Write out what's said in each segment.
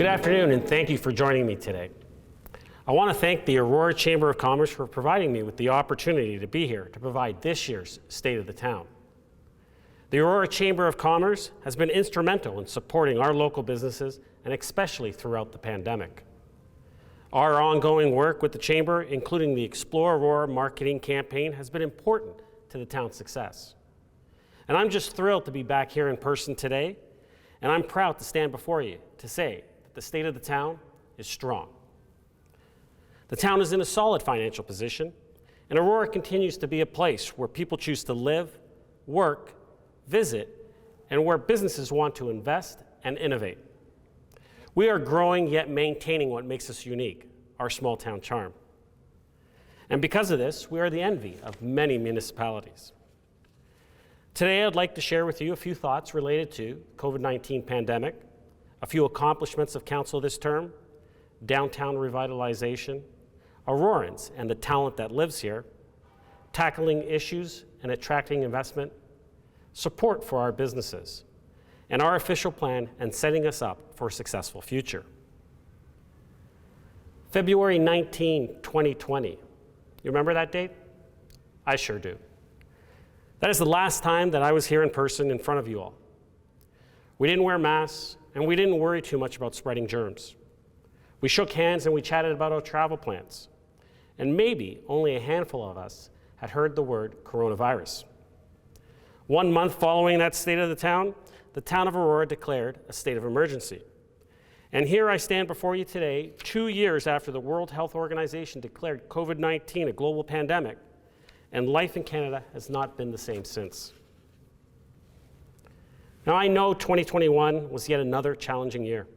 Good afternoon, and thank you for joining me today. I want to thank the Aurora Chamber of Commerce for providing me with the opportunity to be here to provide this year's State of the Town. The Aurora Chamber of Commerce has been instrumental in supporting our local businesses, and especially throughout the pandemic. Our ongoing work with the Chamber, including the Explore Aurora marketing campaign, has been important to the town's success. And I'm just thrilled to be back here in person today, and I'm proud to stand before you to say that the state of the town is strong. The town is in a solid financial position, and Aurora continues to be a place where people choose to live, work, visit, and where businesses want to invest and innovate. We are growing yet maintaining what makes us unique, our small town charm. And because of this, we are the envy of many municipalities. Today, I'd like to share with you a few thoughts related to COVID-19 pandemic, a few accomplishments of council this term, downtown revitalization, Aurorans and the talent that lives here, tackling issues and attracting investment, support for our businesses, and our official plan and setting us up for a successful future. February 19, 2020. You remember that date? I sure do. That is the last time that I was here in person in front of you all. We didn't wear masks, and we didn't worry too much about spreading germs. We shook hands and we chatted about our travel plans. And maybe only a handful of us had heard the word coronavirus. 1 month following that state of the town of Aurora declared a state of emergency. And here I stand before you today, 2 years after the World Health Organization declared COVID-19 a global pandemic, and life in Canada has not been the same since. Now, I know 2021 was yet another challenging year.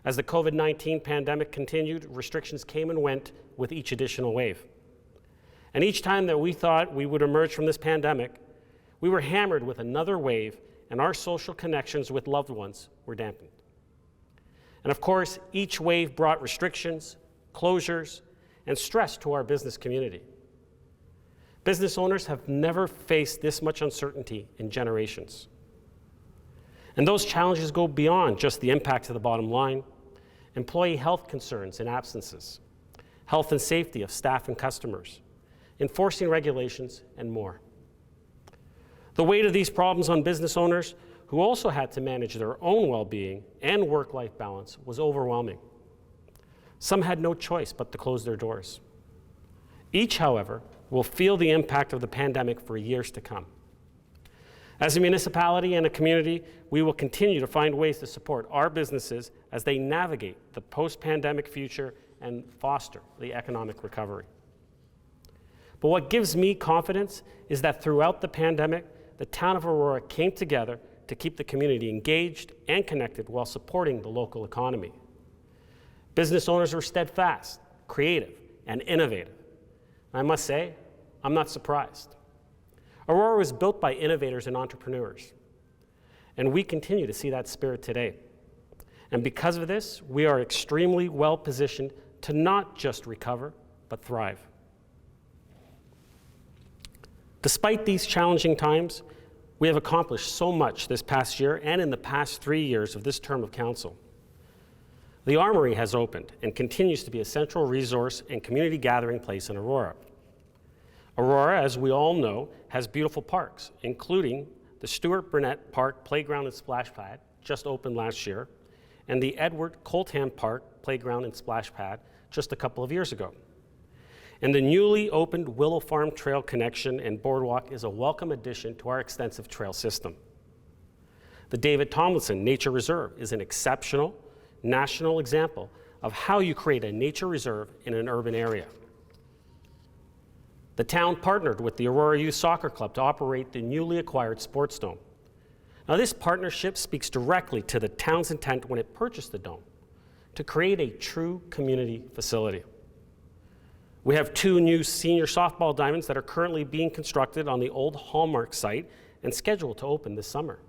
As the COVID-19 pandemic continued, restrictions came and went with each additional wave. And each time that we thought we would emerge from this pandemic, we were hammered with another wave, and our social connections with loved ones were dampened. And of course, each wave brought restrictions, closures, and stress to our business community. Business owners have never faced this much uncertainty in generations. And those challenges go beyond just the impact to the bottom line, employee health concerns and absences, health and safety of staff and customers, enforcing regulations, and more. The weight of these problems on business owners, who also had to manage their own well-being and work-life balance, was overwhelming. Some had no choice but to close their doors. Each, however, will feel the impact of the pandemic for years to come. As a municipality and a community, we will continue to find ways to support our businesses as they navigate the post-pandemic future and foster the economic recovery. But what gives me confidence is that throughout the pandemic, the town of Aurora came together to keep the community engaged and connected while supporting the local economy. Business owners were steadfast, creative, and innovative. I must say, I'm not surprised. Aurora was built by innovators and entrepreneurs, and we continue to see that spirit today. And because of this, we are extremely well positioned to not just recover, but thrive. Despite these challenging times, we have accomplished so much this past year and in the past 3 years of this term of council. The Armory has opened and continues to be a central resource and community gathering place in Aurora. Aurora, as we all know, has beautiful parks, including the Stuart Burnett Park Playground and Splash Pad, just opened last year, and the Edward Coltham Park Playground and Splash Pad, just a couple of years ago. And the newly opened Willow Farm Trail Connection and Boardwalk is a welcome addition to our extensive trail system. The David Tomlinson Nature Reserve is an exceptional national example of how you create a nature reserve in an urban area. The town partnered with the Aurora Youth Soccer Club to operate the newly acquired Sports Dome. Now, this partnership speaks directly to the town's intent when it purchased the dome, to create a true community facility. We have 2 new senior softball diamonds that are currently being constructed on the old Hallmark site and scheduled to open this summer.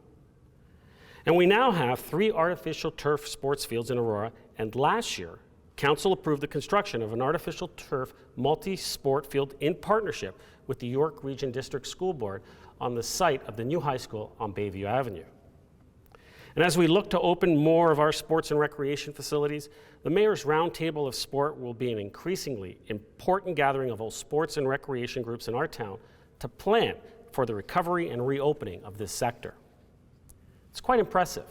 And we now have 3 artificial turf sports fields in Aurora, and last year, Council approved the construction of an artificial turf multi-sport field in partnership with the York Region District School Board on the site of the new high school on Bayview Avenue. And as we look to open more of our sports and recreation facilities, the Mayor's Roundtable of Sport will be an increasingly important gathering of all sports and recreation groups in our town to plan for the recovery and reopening of this sector. It's quite impressive.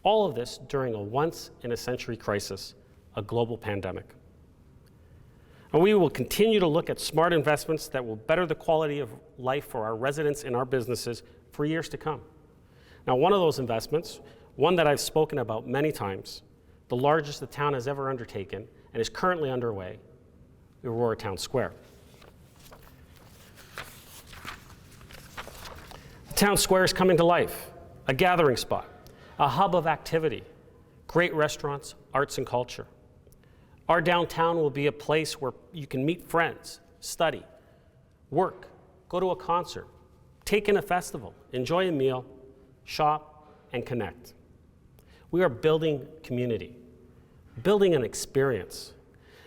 All of this during a once-in-a-century crisis, a global pandemic. And we will continue to look at smart investments that will better the quality of life for our residents and our businesses for years to come. Now, one of those investments, one that I've spoken about many times, the largest the town has ever undertaken and is currently underway, Aurora Town Square. The town square is coming to life, a gathering spot, a hub of activity, great restaurants, arts and culture. Our downtown will be a place where you can meet friends, study, work, go to a concert, take in a festival, enjoy a meal, shop, and connect. We are building community, building an experience,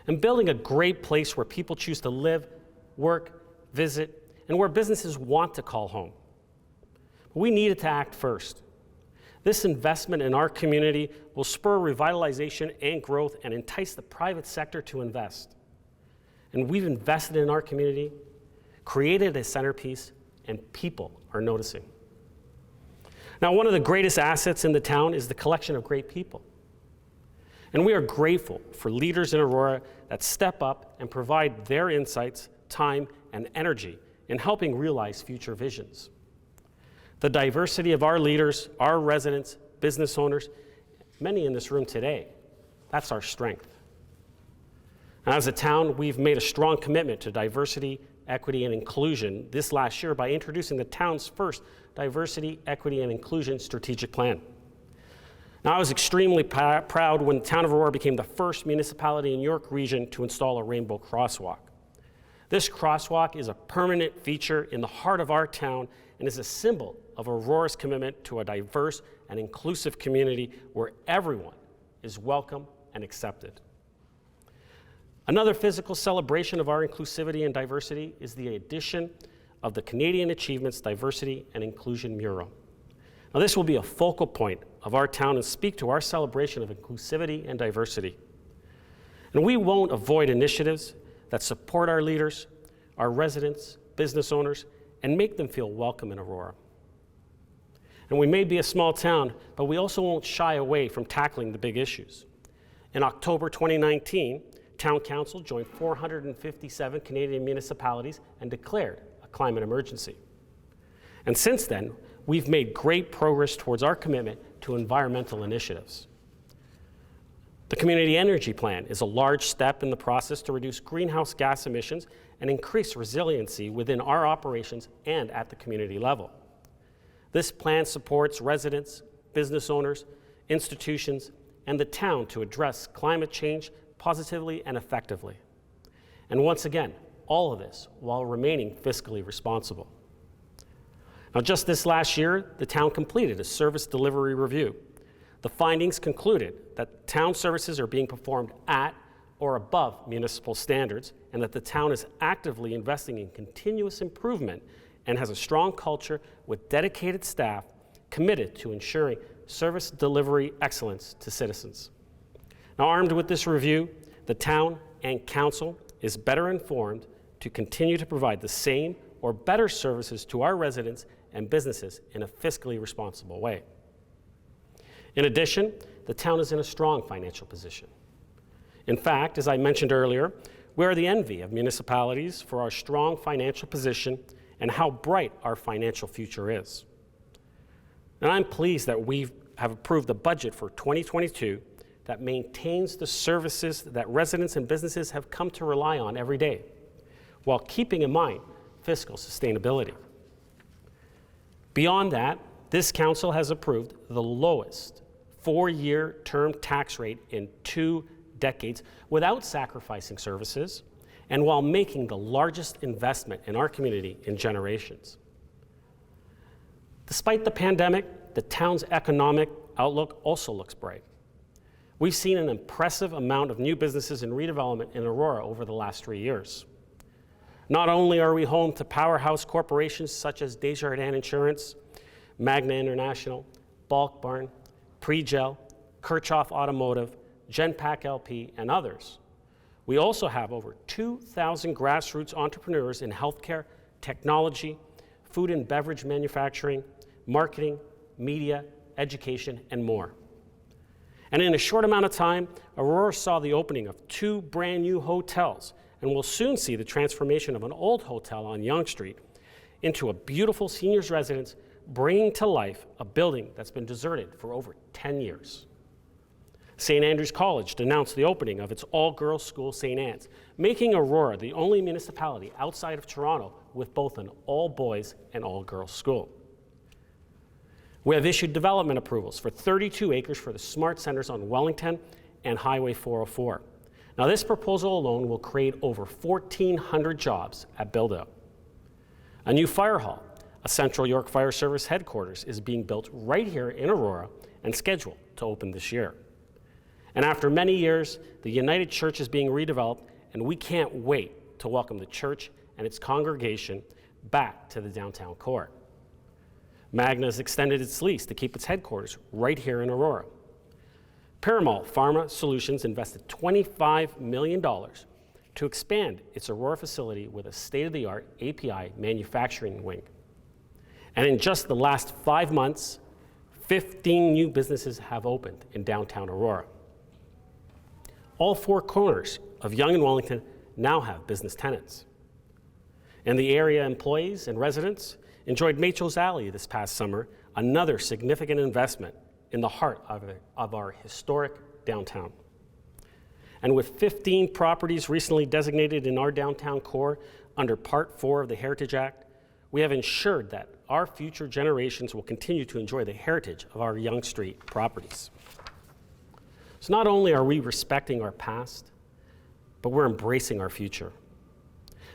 and building a great place where people choose to live, work, visit, and where businesses want to call home. But we needed to act first. This investment in our community will spur revitalization and growth and entice the private sector to invest. And we've invested in our community, created a centerpiece, and people are noticing. Now, one of the greatest assets in the town is the collection of great people. And we are grateful for leaders in Aurora that step up and provide their insights, time, and energy in helping realize future visions. The diversity of our leaders, our residents, business owners, many in this room today, that's our strength. And as a town, we've made a strong commitment to diversity, equity, and inclusion this last year by introducing the town's first Diversity, Equity, and Inclusion Strategic Plan. Now, I was extremely proud when the town of Aurora became the first municipality in York Region to install a rainbow crosswalk. This crosswalk is a permanent feature in the heart of our town and is a symbol of Aurora's commitment to a diverse and inclusive community where everyone is welcome and accepted. Another physical celebration of our inclusivity and diversity is the addition of the Canadian Achievements Diversity and Inclusion Mural. Now, this will be a focal point of our town and speak to our celebration of inclusivity and diversity. And we won't avoid initiatives that support our leaders, our residents, business owners, and make them feel welcome in Aurora. And we may be a small town, but we also won't shy away from tackling the big issues. In October 2019, Town Council joined 457 Canadian municipalities and declared a climate emergency. And since then, we've made great progress towards our commitment to environmental initiatives. The Community Energy Plan is a large step in the process to reduce greenhouse gas emissions and increase resiliency within our operations and at the community level. This plan supports residents, business owners, institutions, and the town to address climate change positively and effectively. And once again, all of this while remaining fiscally responsible. Now, just this last year, the town completed a service delivery review. The findings concluded that town services are being performed at or above municipal standards, and that the town is actively investing in continuous improvement and has a strong culture with dedicated staff committed to ensuring service delivery excellence to citizens. Now, armed with this review, the town and council is better informed to continue to provide the same or better services to our residents and businesses in a fiscally responsible way. In addition, the town is in a strong financial position. In fact, as I mentioned earlier, we are the envy of municipalities for our strong financial position and how bright our financial future is. And I'm pleased that we have approved a budget for 2022 that maintains the services that residents and businesses have come to rely on every day, while keeping in mind fiscal sustainability. Beyond that, this council has approved the lowest four-year term tax rate in 2 decades without sacrificing services and while making the largest investment in our community in generations. Despite the pandemic, the town's economic outlook also looks bright. We've seen an impressive amount of new businesses and redevelopment in Aurora over the last 3 years. Not only are we home to powerhouse corporations such as Desjardins Insurance, Magna International, Bulk Barn, Pre-Gel, Kirchhoff Automotive, Genpack LP, and others. We also have over 2,000 grassroots entrepreneurs in healthcare, technology, food and beverage manufacturing, marketing, media, education, and more. And in a short amount of time, Aurora saw the opening of 2 brand new hotels, and will soon see the transformation of an old hotel on Yonge Street into a beautiful seniors residence, bringing to life a building that's been deserted for over 10 years. St. Andrews College announced the opening of its all-girls school, St. Anne's, making Aurora the only municipality outside of Toronto with both an all-boys and all-girls school. We have issued development approvals for 32 acres for the Smart Centers on Wellington and Highway 404. Now, this proposal alone will create over 1,400 jobs at build-out. A new fire hall, a Central York Fire Service headquarters, is being built right here in Aurora and scheduled to open this year. And after many years, the United Church is being redeveloped, and we can't wait to welcome the church and its congregation back to the downtown core. Magna has extended its lease to keep its headquarters right here in Aurora. Piramal Pharma Solutions invested $25 million to expand its Aurora facility with a state-of-the-art API manufacturing wing. And in just the last 5 months, 15 new businesses have opened in downtown Aurora. All 4 corners of Yonge and Wellington now have business tenants. And the area employees and residents enjoyed Machos Alley this past summer, another significant investment in the heart of our historic downtown. And with 15 properties recently designated in our downtown core under Part 4 of the Heritage Act, we have ensured that our future generations will continue to enjoy the heritage of our Yonge Street properties. So not only are we respecting our past, but we're embracing our future.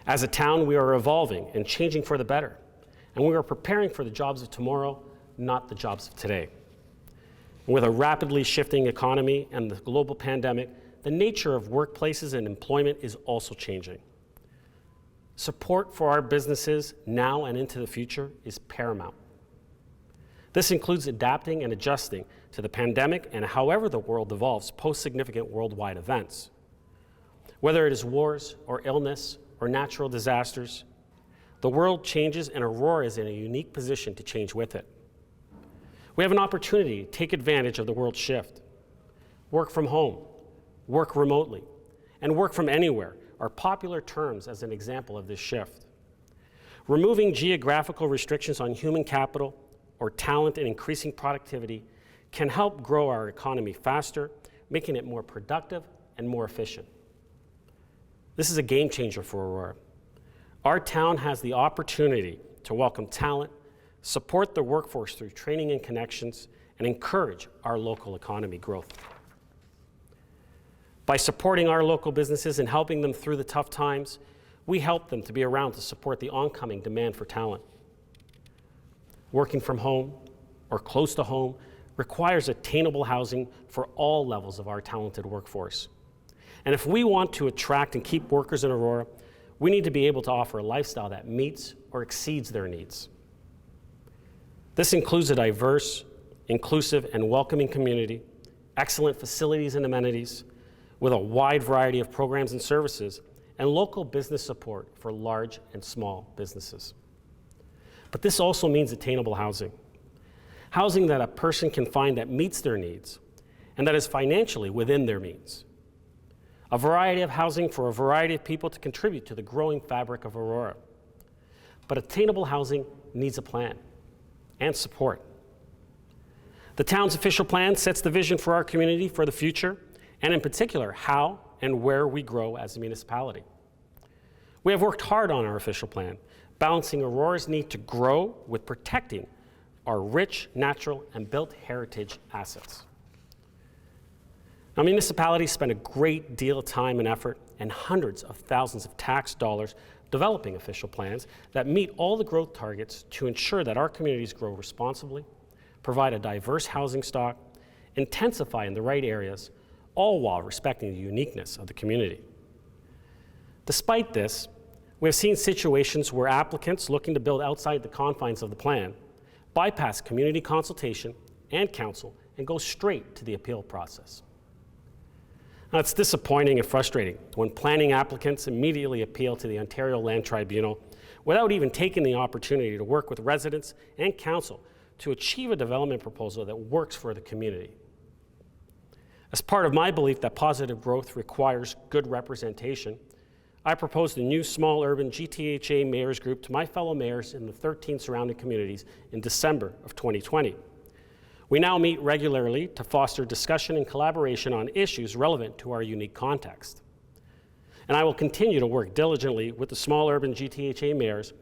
As a town, we are evolving and changing for the better, and we are preparing for the jobs of tomorrow, not the jobs of today. And with a rapidly shifting economy and the global pandemic, the nature of workplaces and employment is also changing. Support for our businesses now and into the future is paramount. This includes adapting and adjusting to the pandemic and however the world evolves post-significant worldwide events. Whether it is wars or illness or natural disasters, the world changes and Aurora is in a unique position to change with it. We have an opportunity to take advantage of the world shift. Work from home, work remotely, and work from anywhere are popular terms as an example of this shift. Removing geographical restrictions on human capital or talent and increasing productivity can help grow our economy faster, making it more productive and more efficient. This is a game changer for Aurora. Our town has the opportunity to welcome talent, support the workforce through training and connections, and encourage our local economy growth. By supporting our local businesses and helping them through the tough times, we help them to be around to support the oncoming demand for talent. Working from home or close to home requires attainable housing for all levels of our talented workforce. And if we want to attract and keep workers in Aurora, we need to be able to offer a lifestyle that meets or exceeds their needs. This includes a diverse, inclusive, and welcoming community, excellent facilities and amenities, with a wide variety of programs and services, and local business support for large and small businesses. But this also means attainable housing. Housing that a person can find that meets their needs and that is financially within their means. A variety of housing for a variety of people to contribute to the growing fabric of Aurora. But attainable housing needs a plan and support. The town's official plan sets the vision for our community for the future, and in particular, how and where we grow as a municipality. We have worked hard on our official plan, balancing Aurora's need to grow with protecting our rich, natural, and built heritage assets. Now, municipalities spend a great deal of time and effort and hundreds of thousands of tax dollars developing official plans that meet all the growth targets to ensure that our communities grow responsibly, provide a diverse housing stock, intensify in the right areas, all while respecting the uniqueness of the community. Despite this, we have seen situations where applicants looking to build outside the confines of the plan bypass community consultation and council and go straight to the appeal process. Now, it's disappointing and frustrating when planning applicants immediately appeal to the Ontario Land Tribunal without even taking the opportunity to work with residents and council to achieve a development proposal that works for the community. As part of my belief that positive growth requires good representation, I proposed a new small urban GTHA mayors group to my fellow mayors in the 13 surrounding communities in December of 2020. We now meet regularly to foster discussion and collaboration on issues relevant to our unique context. And I will continue to work diligently with the small urban GTHA mayors,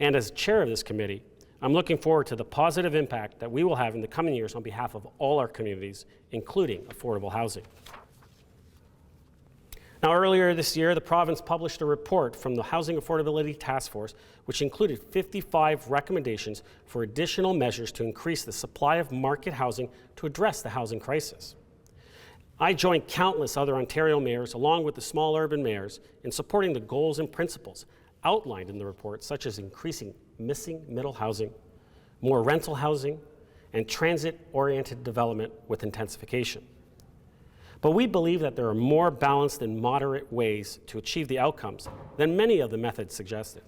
and as chair of this committee, I'm looking forward to the positive impact that we will have in the coming years on behalf of all our communities, including affordable housing. Now, earlier this year, the province published a report from the Housing Affordability Task Force, which included 55 recommendations for additional measures to increase the supply of market housing to address the housing crisis. I joined countless other Ontario mayors, along with the small urban mayors, in supporting the goals and principles outlined in the report, such as increasing missing middle housing, more rental housing, and transit-oriented development with intensification. But we believe that there are more balanced and moderate ways to achieve the outcomes than many of the methods suggested.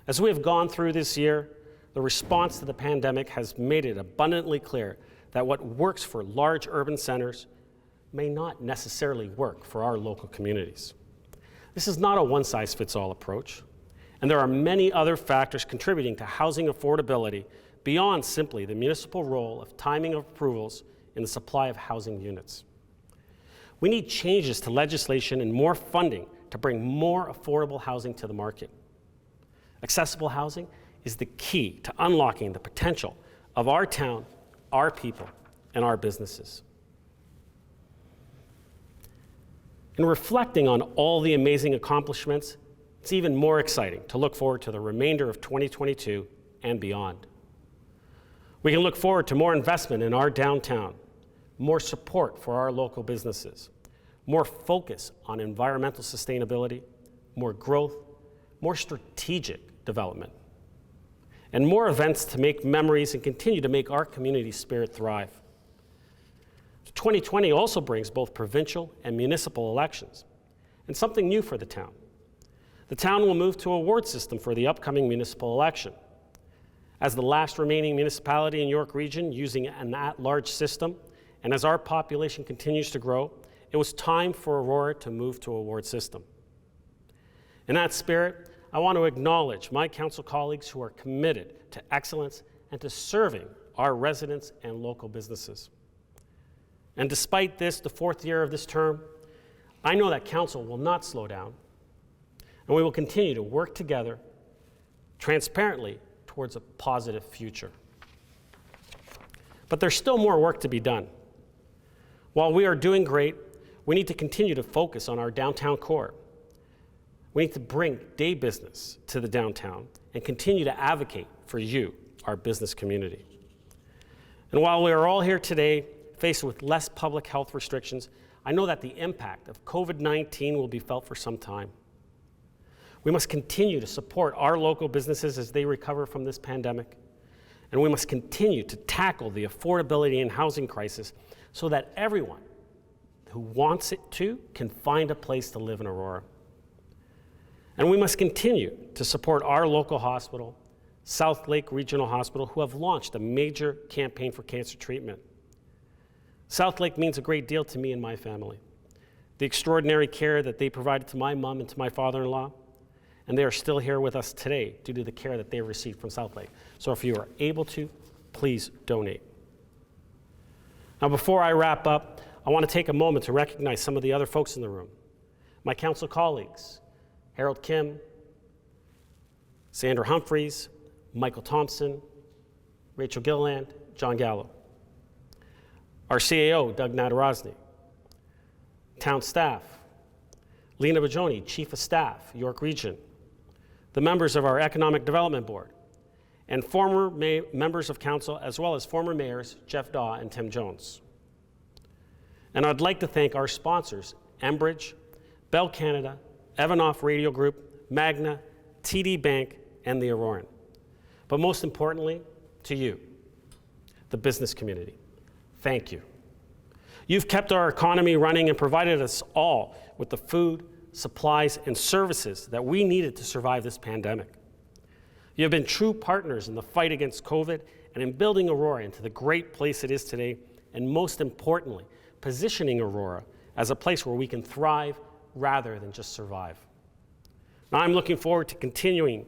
As we have gone through this year, the response to the pandemic has made it abundantly clear that what works for large urban centers may not necessarily work for our local communities. This is not a one-size-fits-all approach, and there are many other factors contributing to housing affordability beyond simply the municipal role of timing of approvals in the supply of housing units. We need changes to legislation and more funding to bring more affordable housing to the market. Accessible housing is the key to unlocking the potential of our town, our people, and our businesses. In reflecting on all the amazing accomplishments, it's even more exciting to look forward to the remainder of 2022 and beyond. We can look forward to more investment in our downtown, more support for our local businesses, more focus on environmental sustainability, more growth, more strategic development, and more events to make memories and continue to make our community spirit thrive. 2020 also brings both provincial and municipal elections, and something new for the town. The town will move to an award system for the upcoming municipal election. As the last remaining municipality in York Region using an at-large system, and as our population continues to grow, it was time for Aurora to move to an award system. In that spirit, I want to acknowledge my council colleagues who are committed to excellence and to serving our residents and local businesses. And despite this, the fourth year of this term, I know that council will not slow down, and we will continue to work together transparently towards a positive future. But there's still more work to be done. While we are doing great, we need to continue to focus on our downtown core. We need to bring day business to the downtown and continue to advocate for you, our business community. And while we are all here today faced with less public health restrictions, I know that the impact of COVID-19 will be felt for some time. We must continue to support our local businesses as they recover from this pandemic, and we must continue to tackle the affordability and housing crisis so that everyone who wants it to can find a place to live in Aurora. And we must continue to support our local hospital, South Lake Regional Hospital, who have launched a major campaign for cancer treatment. South Lake means a great deal to me and my family. The extraordinary care that they provided to my mom and to my father-in-law, and they are still here with us today due to the care that they received from South Lake. So if you are able to, please donate. Now, before I wrap up, I want to take a moment to recognize some of the other folks in the room. My council colleagues, Harold Kim, Sandra Humphreys, Michael Thompson, Rachel Gilland, John Gallo. Our CAO, Doug Nadarozny. Town staff, Lena Bajoni, Chief of Staff, York Region. The members of our Economic Development Board, and former members of council, as well as former mayors, Jeff Daw and Tim Jones. And I'd like to thank our sponsors, Enbridge, Bell Canada, Evanoff Radio Group, Magna, TD Bank, and the Auroran. But most importantly, to you, the business community, thank you. You've kept our economy running and provided us all with the food, supplies, and services that we needed to survive this pandemic. You have been true partners in the fight against COVID and in building Aurora into the great place it is today, and most importantly, positioning Aurora as a place where we can thrive rather than just survive. Now, I'm looking forward to continuing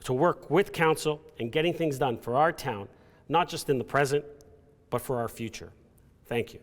to work with Council and getting things done for our town, not just in the present, but for our future. Thank you.